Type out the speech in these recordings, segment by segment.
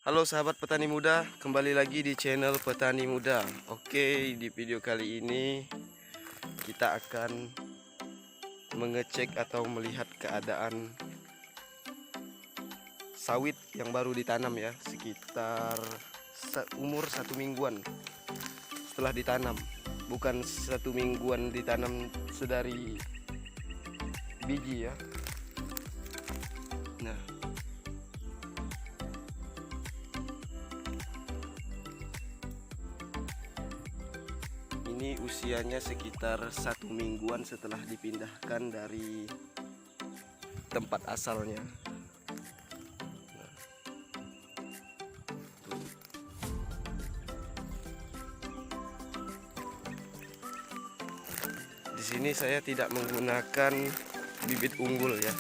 Halo sahabat petani muda, kembali lagi di channel Petani Muda. Oke, di video kali ini kita akan mengecek atau melihat keadaan sawit yang baru ditanam ya, sekitar umur 1 mingguan setelah ditanam. Bukan 1 mingguan ditanam sedari biji ya. Nah, ini usianya sekitar 1 mingguan setelah dipindahkan dari tempat asalnya. Di sini saya tidak menggunakan bibit unggul ya.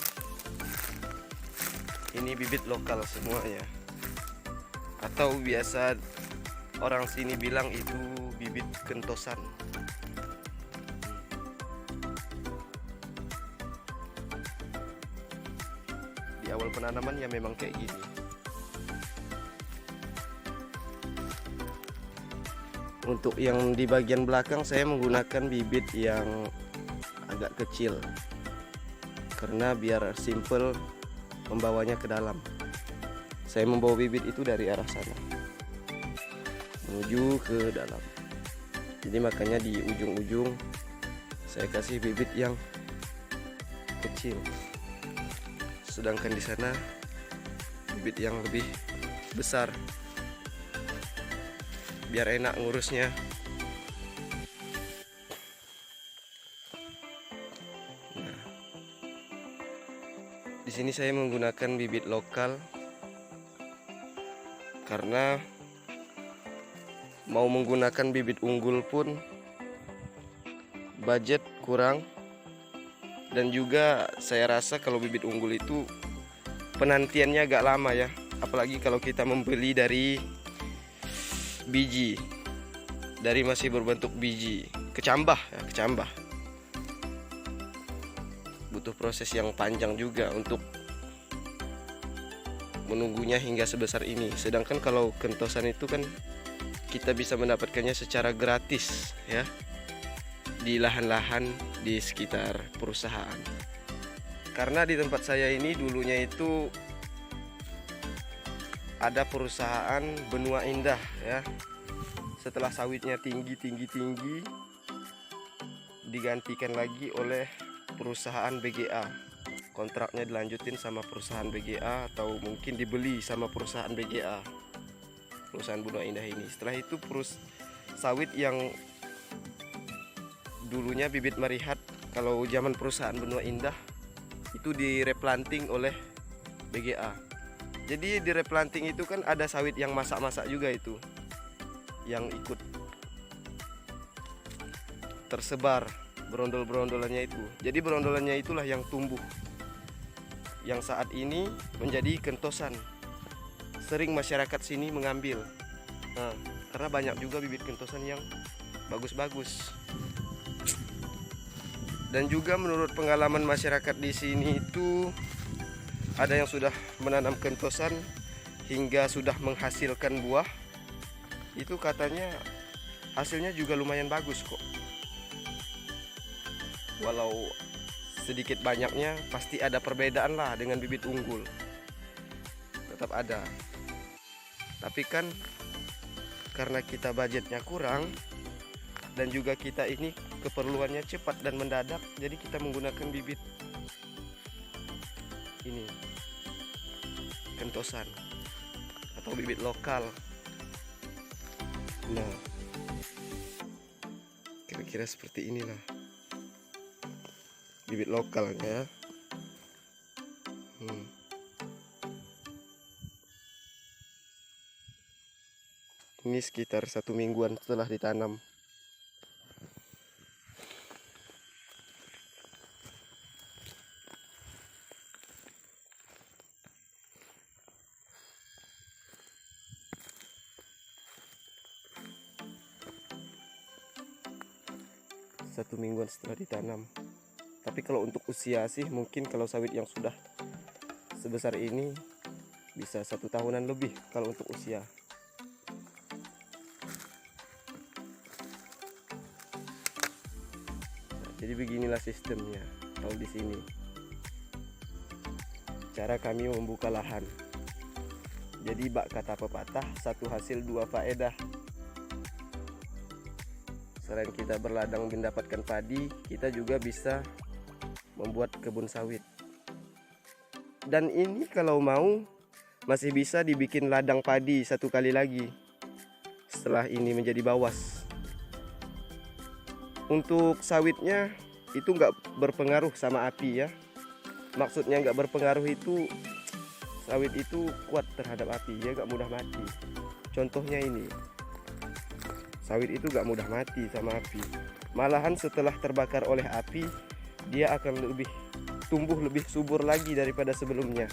Ini bibit lokal semuanya. Atau biasa orang sini bilang itu bibit kentosan. Di awal penanaman ya memang kayak gini. Untuk yang di bagian belakang saya menggunakan bibit yang agak kecil karena biar simple membawanya ke dalam. Saya membawa bibit itu dari arah sana menuju ke dalam. Jadi makanya di ujung-ujung saya kasih bibit yang kecil, sedangkan di sana bibit yang lebih besar biar enak ngurusnya. Nah, di sini saya menggunakan bibit lokal karena mau menggunakan bibit unggul pun budget kurang, dan juga saya rasa kalau bibit unggul itu penantiannya agak lama ya, apalagi kalau kita membeli dari biji, dari masih berbentuk biji kecambah ya, kecambah butuh proses yang panjang juga untuk menunggunya hingga sebesar ini. Sedangkan kalau kentosan itu kan kita bisa mendapatkannya secara gratis ya, di lahan-lahan di sekitar perusahaan. Karena di tempat saya ini dulunya itu ada perusahaan Benua Indah ya. Setelah sawitnya tinggi digantikan lagi oleh perusahaan BGA. Kontraknya dilanjutin sama perusahaan BGA atau mungkin dibeli sama perusahaan BGA, perusahaan Benua Indah ini. Setelah itu sawit yang dulunya bibit merihat kalau zaman perusahaan Benua Indah itu direplanting oleh BGA. Jadi di replanting itu kan ada sawit yang masak-masak juga itu, yang ikut tersebar berondol-berondolannya itu. Jadi berondolannya itulah yang tumbuh, yang saat ini menjadi kentosan. Sering masyarakat sini mengambil. Nah, karena banyak juga bibit kentosan yang bagus-bagus. Dan juga menurut pengalaman masyarakat di sini itu ada yang sudah menanam kentosan hingga sudah menghasilkan buah. Itu katanya hasilnya juga lumayan bagus kok. Walau sedikit banyaknya pasti ada perbedaan lah dengan bibit unggul. Tetap ada. Tapi kan karena kita budgetnya kurang dan juga kita ini keperluannya cepat dan mendadak, jadi kita menggunakan bibit ini, kentosan atau bibit lokal. Nah, kira-kira seperti inilah bibit lokalnya. Ini sekitar 1 mingguan setelah ditanam. Satu mingguan setelah ditanam. Tapi kalau untuk usia sih mungkin kalau sawit yang sudah sebesar ini bisa 1 tahunan lebih kalau untuk usia. Nah, jadi beginilah sistemnya kalau di sini. Cara kami membuka lahan. Jadi bak kata pepatah, satu hasil dua faedah. Selain kita berladang mendapatkan padi, kita juga bisa membuat kebun sawit. Dan ini kalau mau masih bisa dibikin ladang padi 1 kali lagi setelah ini menjadi bawas. Untuk sawitnya itu nggak berpengaruh sama api ya. Maksudnya nggak berpengaruh itu sawit itu kuat terhadap api, ya nggak mudah mati. Contohnya ini, sawit itu nggak mudah mati sama api. Malahan setelah terbakar oleh api, dia akan tumbuh lebih subur lagi daripada sebelumnya.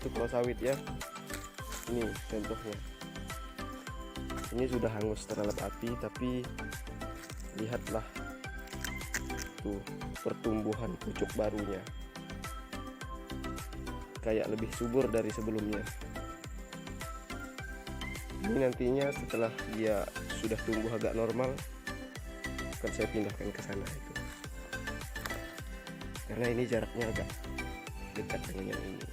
Itu kalau sawit ya. Ini contohnya. Ini sudah hangus terhadap api, tapi lihatlah tuh pertumbuhan pucuk barunya, kayak lebih subur dari sebelumnya. Ini nantinya setelah dia sudah tumbuh agak normal akan saya pindahkan ke sana itu, karena ini jaraknya agak dekat dengan yang ini.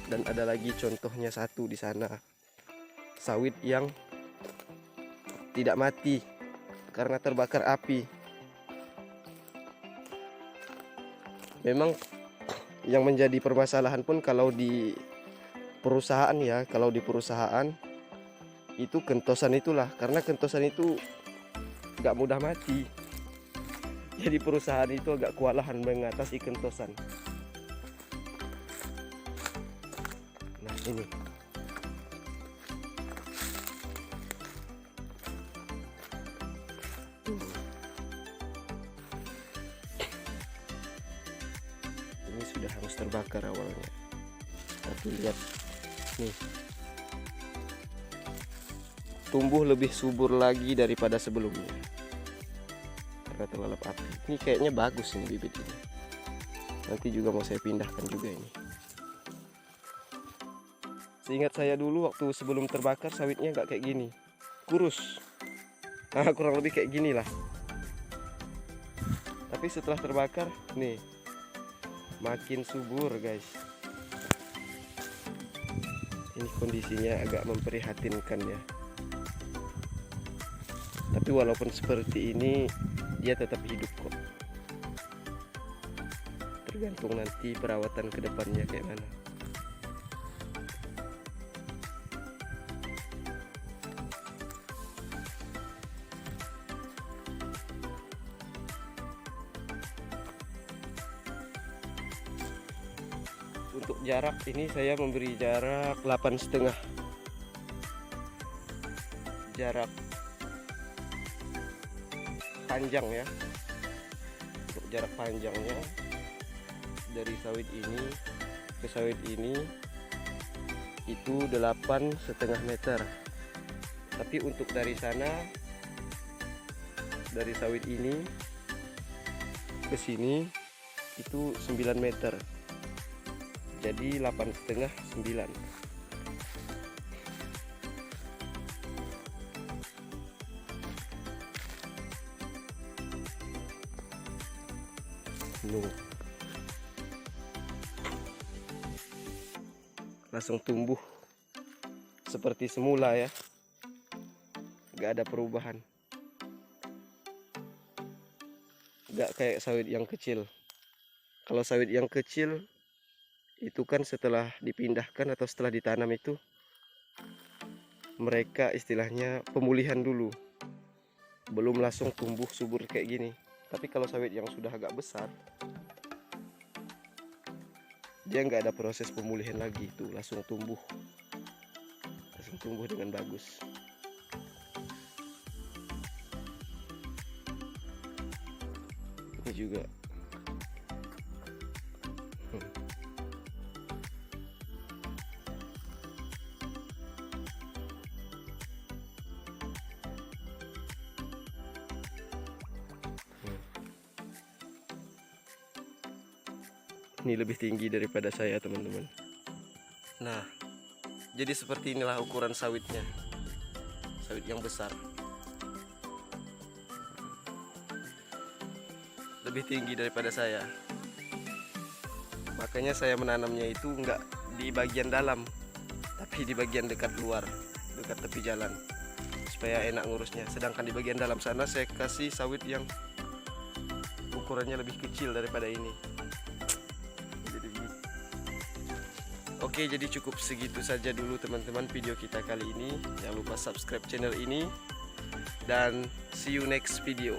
Dan ada lagi contohnya satu di sana, sawit yang tidak mati karena terbakar api. Memang yang menjadi permasalahan pun kalau di perusahaan ya, kalau di perusahaan itu kentosan itulah, karena kentosan itu nggak mudah mati. Jadi perusahaan itu agak kewalahan mengatasi kentosan. Nah ini. Ini sudah harus terbakar awalnya, tapi lihat nih, tumbuh lebih subur lagi daripada sebelumnya karena terlalap api. Ini kayaknya bagus nih bibit ini, nanti juga mau saya pindahkan juga ini. Seingat saya dulu waktu sebelum terbakar sawitnya nggak kayak gini, kurus. Nah, kurang lebih kayak gini lah. Tapi setelah terbakar nih makin subur guys. Ini kondisinya agak memprihatinkan ya. Tapi walaupun seperti ini dia tetap hidup kok. Tergantung nanti perawatan kedepannya kayak mana. Untuk jarak ini saya memberi jarak 8,5. Jarak panjang ya. Untuk jarak panjangnya dari sawit ini ke sawit ini itu 8,5 meter. Tapi untuk dari sana, dari sawit ini ke sini itu 9 meter. Jadi 8,5 9. Langsung tumbuh seperti semula ya, gak ada perubahan, gak kayak sawit yang kecil. Kalau sawit yang kecil itu kan setelah dipindahkan atau setelah ditanam itu mereka istilahnya pemulihan dulu, belum langsung tumbuh subur kayak gini. Tapi kalau sawit yang sudah agak besar dia nggak ada proses pemulihan lagi, itu langsung tumbuh dengan bagus. Ini juga ini lebih tinggi daripada saya, teman-teman. Nah, jadi seperti inilah ukuran sawitnya. Sawit yang besar. Lebih tinggi daripada saya. Makanya saya menanamnya itu enggak di bagian dalam, tapi di bagian dekat luar, dekat tepi jalan, supaya enak ngurusnya. Sedangkan di bagian dalam sana saya kasih sawit yang ukurannya lebih kecil daripada ini. Jadi oke, jadi cukup segitu saja dulu teman-teman video kita kali ini. Jangan lupa subscribe channel ini dan see you next video.